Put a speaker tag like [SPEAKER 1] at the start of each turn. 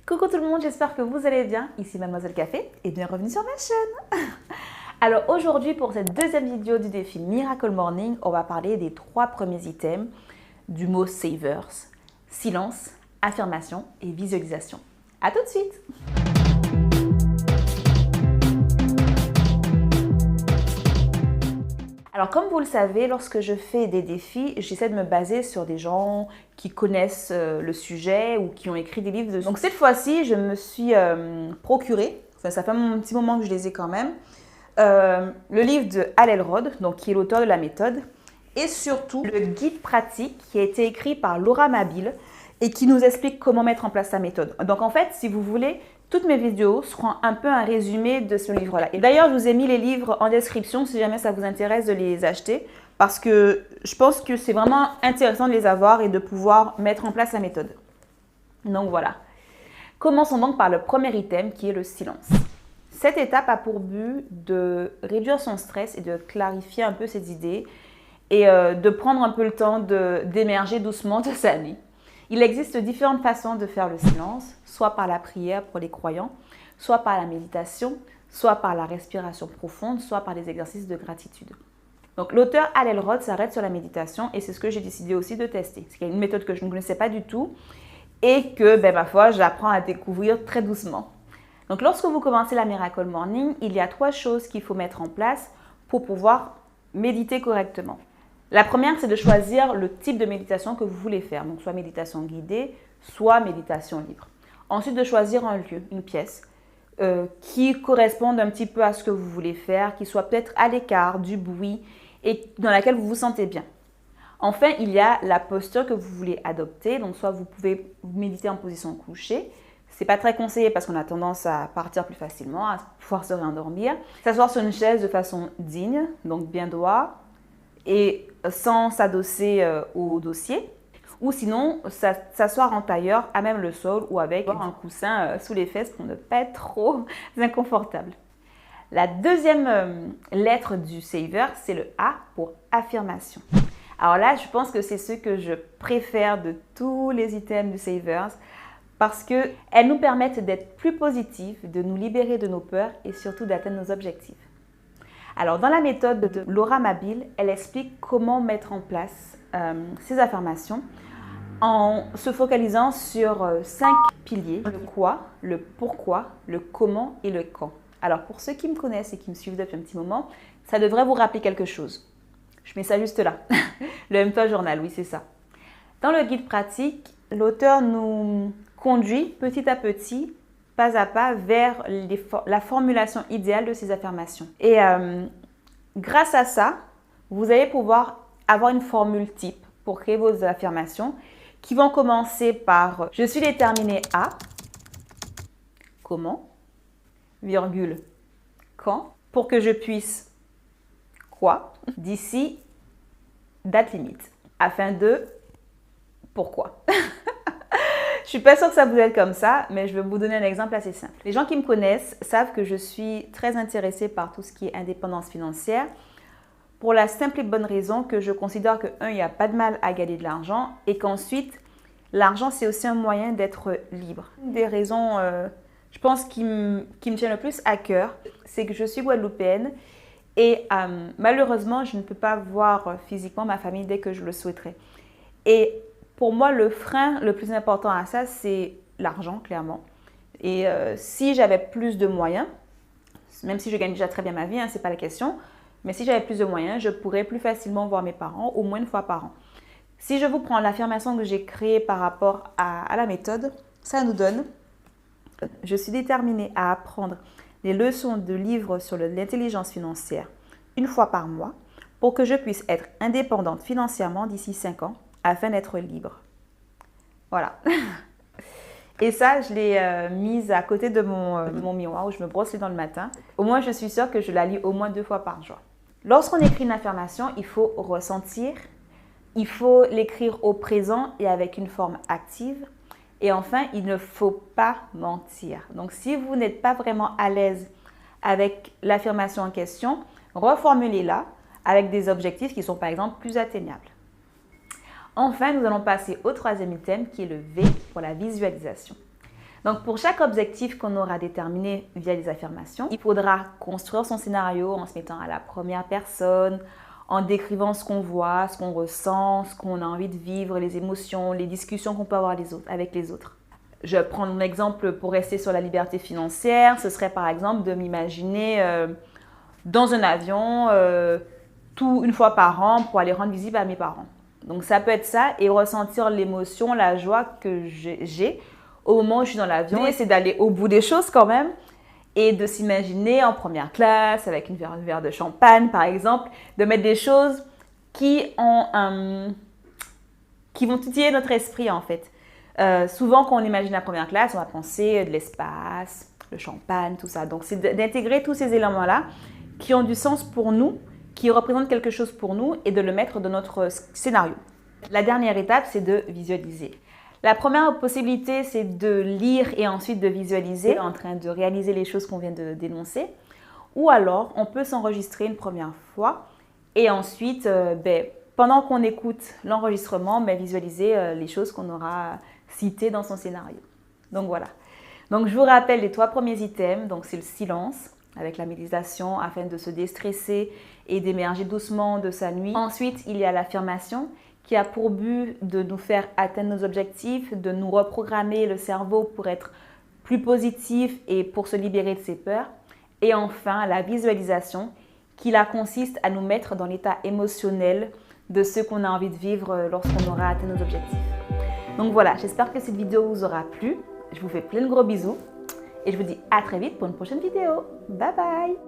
[SPEAKER 1] Coucou tout le monde, j'espère que vous allez bien. Ici Mademoiselle Café et bienvenue sur ma chaîne. Alors aujourd'hui pour cette deuxième vidéo du défi Miracle Morning, on va parler des 3 premiers items du mot Savers. Silence, affirmation et visualisation. A tout de suite. Alors comme vous le savez, lorsque je fais des défis, j'essaie de me baser sur des gens qui connaissent le sujet ou qui ont écrit des livres. Donc cette fois-ci, je me suis procuré, ça fait un petit moment que je les ai quand même, le livre de Hal Elrod, donc qui est l'auteur de la méthode, et surtout le guide pratique qui a été écrit par Laura Mabille et qui nous explique comment mettre en place sa méthode. Donc en fait, si vous voulez, toutes mes vidéos seront un peu un résumé de ce livre-là. Et d'ailleurs, je vous ai mis les livres en description si jamais ça vous intéresse de les acheter parce que je pense que c'est vraiment intéressant de les avoir et de pouvoir mettre en place la méthode. Donc voilà. Commençons donc par le premier item qui est le silence. Cette étape a pour but de réduire son stress et de clarifier un peu ses idées et de prendre un peu le temps d'émerger doucement de sa vie. Il existe différentes façons de faire le silence, soit par la prière pour les croyants, soit par la méditation, soit par la respiration profonde, soit par les exercices de gratitude. Donc l'auteur Hal Elrod s'arrête sur la méditation et c'est ce que j'ai décidé aussi de tester. C'est une méthode que je ne connaissais pas du tout et que, ma foi, j'apprends à découvrir très doucement. Donc lorsque vous commencez la Miracle Morning, il y a 3 choses qu'il faut mettre en place pour pouvoir méditer correctement. La première, c'est de choisir le type de méditation que vous voulez faire, donc soit méditation guidée, soit méditation libre. Ensuite, de choisir un lieu, une pièce, qui corresponde un petit peu à ce que vous voulez faire, qui soit peut-être à l'écart du bruit et dans laquelle vous vous sentez bien. Enfin, il y a la posture que vous voulez adopter, donc soit vous pouvez méditer en position couchée, c'est pas très conseillé parce qu'on a tendance à partir plus facilement, à pouvoir se réendormir. S'asseoir sur une chaise de façon digne, donc bien droit, et sans s'adosser au dossier, ou sinon s'asseoir en tailleur à même le sol ou avec un coussin sous les fesses pour ne pas être trop inconfortable. La deuxième lettre du Saver, c'est le A pour affirmation. Alors là, je pense que c'est ce que je préfère de tous les items du Savers parce qu'elles nous permettent d'être plus positives, de nous libérer de nos peurs et surtout d'atteindre nos objectifs. Alors, dans la méthode de Laura Mabille, elle explique comment mettre en place ces affirmations en se focalisant sur 5 piliers, le quoi, le pourquoi, le comment et le quand. Alors, pour ceux qui me connaissent et qui me suivent depuis un petit moment, ça devrait vous rappeler quelque chose. Je mets ça juste là. Le M-Toi Journal, oui, c'est ça. Dans le guide pratique, l'auteur nous conduit petit à petit, pas à pas, vers la formulation idéale de ces affirmations. Et grâce à ça, vous allez pouvoir avoir une formule type pour créer vos affirmations qui vont commencer par « Je suis déterminé à » comment, virgule, quand, pour que je puisse quoi, d'ici date limite, afin de pourquoi. Je ne suis pas sûre que ça vous aide comme ça, mais je vais vous donner un exemple assez simple. Les gens qui me connaissent savent que je suis très intéressée par tout ce qui est indépendance financière pour la simple et bonne raison que je considère que, il n'y a pas de mal à gagner de l'argent et qu'ensuite, l'argent, c'est aussi un moyen d'être libre. Une des raisons, je pense, qui me tient le plus à cœur, c'est que je suis guadeloupéenne et malheureusement, je ne peux pas voir physiquement ma famille dès que je le souhaiterais. Et pour moi, le frein le plus important à ça, c'est l'argent, clairement. Et si j'avais plus de moyens, même si je gagne déjà très bien ma vie, ce n'est pas la question, mais si j'avais plus de moyens, je pourrais plus facilement voir mes parents au moins une fois par an. Si je vous prends l'affirmation que j'ai créée par rapport à la méthode, ça nous donne « Je suis déterminée à apprendre les leçons de livres sur l'intelligence financière une fois par mois pour que je puisse être indépendante financièrement d'ici 5 ans. Afin d'être libre. » Voilà. Et ça, je l'ai mise à côté de mon miroir où je me brosse les dents le matin. Au moins, je suis sûre que je la lis au moins 2 fois par jour. Lorsqu'on écrit une affirmation, il faut ressentir, il faut l'écrire au présent et avec une forme active. Et enfin, il ne faut pas mentir. Donc, si vous n'êtes pas vraiment à l'aise avec l'affirmation en question, reformulez-la avec des objectifs qui sont par exemple plus atteignables. Enfin, nous allons passer au 3e item qui est le V pour la visualisation. Donc, pour chaque objectif qu'on aura déterminé via les affirmations, il faudra construire son scénario en se mettant à la première personne, en décrivant ce qu'on voit, ce qu'on ressent, ce qu'on a envie de vivre, les émotions, les discussions qu'on peut avoir avec les autres. Je prends mon exemple pour rester sur la liberté financière. Ce serait par exemple de m'imaginer dans un avion une fois par an pour aller rendre visite à mes parents. Donc ça peut être ça et ressentir l'émotion, la joie que j'ai au moment où je suis dans l'avion. C'est d'aller au bout des choses quand même et de s'imaginer en première classe avec un verre de champagne par exemple, de mettre des choses qui vont titiller notre esprit en fait. Souvent quand on imagine la première classe, on va penser de l'espace, le champagne, tout ça. Donc c'est d'intégrer tous ces éléments-là qui ont du sens pour nous, qui représentent quelque chose pour nous et de le mettre dans notre scénario. La dernière étape, c'est de visualiser. La première possibilité, c'est de lire et ensuite de visualiser en train de réaliser les choses qu'on vient de dénoncer. Ou alors, on peut s'enregistrer une première fois et ensuite, pendant qu'on écoute l'enregistrement, visualiser les choses qu'on aura citées dans son scénario. Donc voilà. Donc je vous rappelle les 3 premiers items. Donc c'est le silence avec la méditation afin de se déstresser et d'émerger doucement de sa nuit. Ensuite, il y a l'affirmation qui a pour but de nous faire atteindre nos objectifs, de nous reprogrammer le cerveau pour être plus positif et pour se libérer de ses peurs. Et enfin, la visualisation qui consiste à nous mettre dans l'état émotionnel de ce qu'on a envie de vivre lorsqu'on aura atteint nos objectifs. Donc voilà, j'espère que cette vidéo vous aura plu. Je vous fais plein de gros bisous et je vous dis à très vite pour une prochaine vidéo. Bye bye!